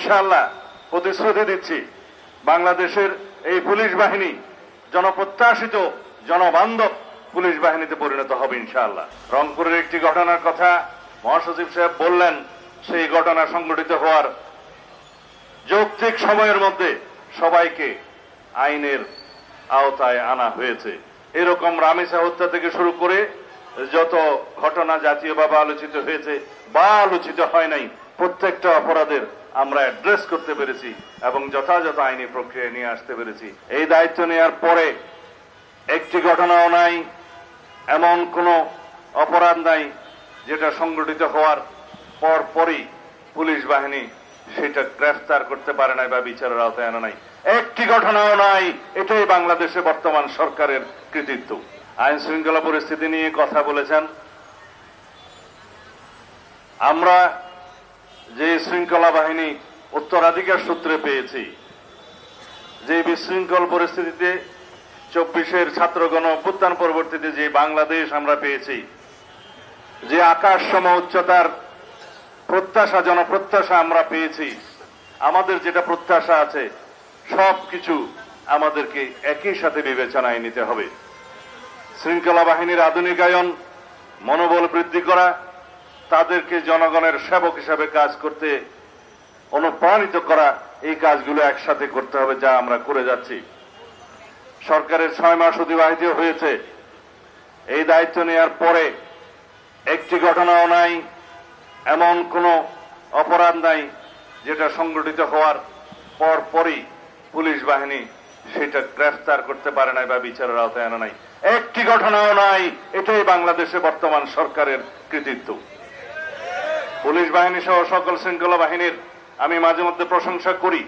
ইনশাআল্লাহ প্রতিশ্রুতি দিচ্ছি, বাংলাদেশের এই পুলিশ বাহিনী জনপ্রত্যাশিত জনবান্ধব পুলিশ বাহিনীতে পরিণত হবে ইনশাআল্লাহ। রংপুরের একটি ঘটনার কথা মহাসচিব সাহেব বললেন, সেই ঘটনা সংঘটিত হওয়ার যৌক্তিক সময়ের মধ্যে সবাইকে আইনের আওতায় আনা হয়েছে। এরকম রামিসা হত্যা থেকে শুরু করে যত ঘটনা জাতীয়ভাবে আলোচিত হয়েছে বা আলোচিত হয় নাই, প্রত্যেকটা অপরাধের আমরা অ্যাড্রেস করতে পেরেছি এবং যথাযথ আইনি প্রক্রিয়ায় নিয়ে আসতে পেরেছি। এই দায়িত্ব নেওয়ার পরে একটি ঘটনাও নাই, এমন কোনো অপরাধ নাই যেটা সংঘটিত হওয়ার পরপরই পুলিশ বাহিনী সেটা গ্রেফতার করতে পারে নাই বা বিচারের আওতায় আনা নাই। একটি ঘটনাও নাই। এটাই বাংলাদেশে বর্তমান সরকারের কৃতিত্ব। আইন শৃঙ্খলা পরিস্থিতি নিয়ে কথা বলেছেন। আমরা যে শৃঙ্খলা বাহিনী উত্তরাধিকার সূত্রে পেয়েছি, যে বিশৃঙ্খল পরিস্থিতিতে 24-এর ছাত্রগণ অভ্যুত্থান পরবর্তীতে যে বাংলাদেশ আমরা পেয়েছি, যে আকাশ সম উচ্চতার প্রত্যাশা জনপ্রত্যাশা আমরা পেয়েছি, আমাদের যেটা প্রত্যাশা আছে সবকিছু আমাদেরকে একই সাথে বিবেচনায় নিতে হবে। শৃঙ্খলা বাহিনীর আধুনিকায়ন, মনোবল বৃদ্ধি করা, তাদেরকে জনগণের সেবক হিসাবে কাজ করতে অনুপ্রাণিত করা, এই কাজগুলো একসাথে করতে হবে, যা আমরা করে যাচ্ছি। সরকারের 6 মাস অতিবাহিত হয়েছে। এই দায়িত্ব নেওয়ার পরে একটি ঘটনাও নাই, এমন কোনো অপরাধ নাই যেটা সংঘটিত হওয়ার পরপরই পুলিশ বাহিনী সেটা গ্রেফতার করতে পারে নাই বা বিচারের আওতায় আনা নাই। একটি ঘটনাও নাই। এটাই বাংলাদেশে বর্তমান সরকারের কৃতিত্ব। পুলিশ বাহিনী সহ সকল শৃঙ্খলা বাহিনীর আমি মাঝে মধ্যে প্রশংসা করি।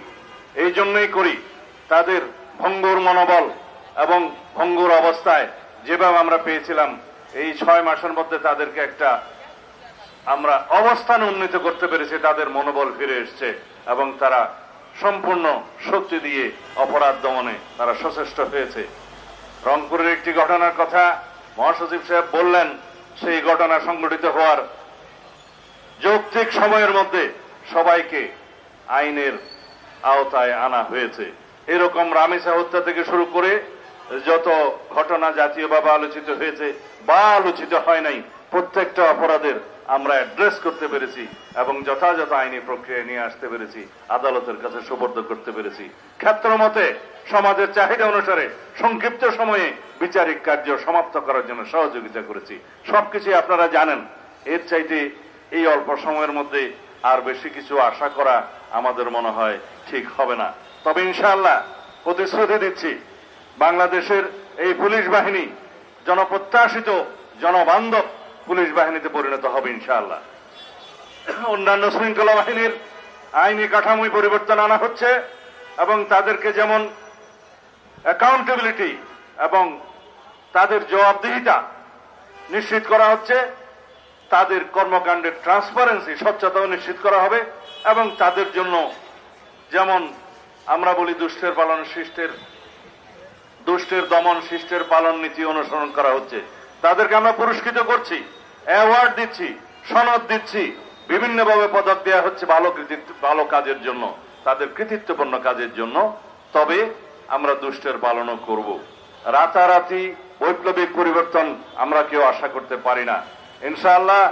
এই জন্যই করি, তাদের ভঙ্গুর মনোবল এবং ভঙ্গুর অবস্থায় যেভাবে আমরা পেয়েছিলাম, এই 6 মাসের মধ্যে তাদেরকে একটা আমরা অবস্থান উন্নীত করতে পেরেছি। তাদের মনোবল ফিরে এসছে এবং তারা সম্পূর্ণ শক্তি দিয়ে অপরাধ দমনে তারা সচেষ্ট হয়েছে। রংপুরের একটি ঘটনার কথা মহাসচিব সাহেব বললেন, সেই ঘটনা সংঘটিত হওয়ার যৌক্তিক সময়ের মধ্যে সবাইকে আইনের আওতায় আনা হয়েছে। এরকম রামিসা হত্যা থেকে শুরু করে যত ঘটনা জাতীয়ভাবে আলোচিত হয়েছে বা আলোচিত হয় নাই, প্রত্যেকটা অপরাধের আমরা অ্যাড্রেস করতে পেরেছি এবং যথাযথ আইনি প্রক্রিয়ায় নিয়ে আসতে পেরেছি, আদালতের কাছে সুপর্দ করতে পেরেছি। ক্ষেত্রমতে সমাজের চাহিদা অনুসারে সংক্ষিপ্ত সময়ে বিচারিক কার্য সমাপ্ত করার জন্য সহযোগিতা করেছি। সবকিছু আপনারা জানেন। এর চাইতে এই অল্প সময়ের মধ্যে আর বেশি কিছু আশা করা আমাদের মনে হয় ঠিক হবে না। তবে ইনশাআল্লাহ প্রতিশ্রুতি দিচ্ছি, বাংলাদেশের এই পুলিশ বাহিনী জনপ্রত্যাশিত জনবান্ধব পুলিশ বাহিনীতে পরিণত হবে ইনশাআল্লাহ। অন্যান্য শৃঙ্খলা বাহিনীর আইনি কাঠামোয় পরিবর্তন আনা হচ্ছে এবং তাদেরকে যেমন অ্যাকাউন্টেবিলিটি এবং তাদের জবাবদিহিতা নিশ্চিত করা হচ্ছে, তাদের কর্মকাণ্ডের ট্রান্সপারেন্সি স্বচ্ছতাও নিশ্চিত করা হবে এবং তাদের জন্য যেমন আমরা বলি দুষ্টের দমন শিষ্টের পালন নীতি অনুসরণ করা হচ্ছে, তাদেরকে আমরা পুরস্কৃত করছি, অ্যাওয়ার্ড দিচ্ছি, সনদ দিচ্ছি, বিভিন্নভাবে পদক দেওয়া হচ্ছে ভালো কাজের জন্য, তাদের কৃতিত্বপূর্ণ কাজের জন্য। তবে আমরা দুষ্টের পালনও করব। রাতারাতি বৈপ্লবিক পরিবর্তন আমরা কেউ আশা করতে পারি না। ইনশাআল্লাহ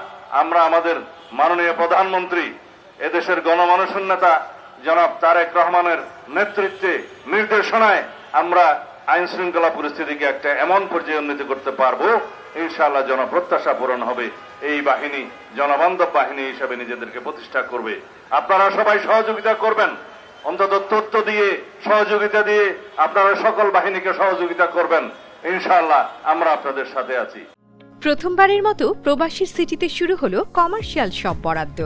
আমরা আমাদের মাননীয় প্রধানমন্ত্রী, এদেশের গণমানুষের নেতা জনাব তারেক রহমানের নেতৃত্বে নির্দেশনায় আমরা আইন শৃঙ্খলা পরিস্থিতিকে একটা এমন পর্যায়ে উন্নীত করতে পারবো, ইনশাআল্লাহ জনপ্রত্যাশা পূরণ হবে। এই বাহিনী জনবান্ধব বাহিনী হিসেবে নিজেদেরকে প্রতিষ্ঠা করবে। আপনারা সবাই সহযোগিতা করবেন, অন্তত তথ্য দিয়ে সহযোগিতা দিয়ে আপনারা সকল বাহিনীকে সহযোগিতা করবেন। ইনশাআল্লাহ আমরা আপনাদের সাথে আছি। প্রথমবারের মতো প্রবাসীর সিটিতে শুরু হলো কমার্শিয়াল শপ বরাদ্দ।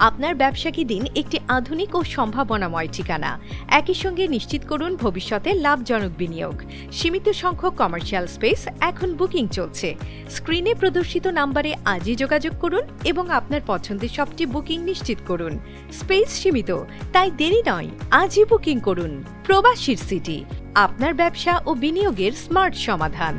আপনার ব্যবসাকে দিন একটি আধুনিক ও সম্ভাবনাময় ঠিকানা। একই সঙ্গে নিশ্চিত করুন ভবিষ্যতে লাভজনক বিনিয়োগ। সীমিত সংখ্যক কমার্শিয়াল স্পেস এখন বুকিং চলছে। স্ক্রিনে প্রদর্শিত নাম্বারে আজই যোগাযোগ করুন এবং আপনার পছন্দের শপটি বুকিং নিশ্চিত করুন। স্পেস সীমিত, তাই দেরি নয়, আজই বুকিং করুন। প্রবাসীর সিটি, আপনার ব্যবসা ও বিনিয়োগের স্মার্ট সমাধান।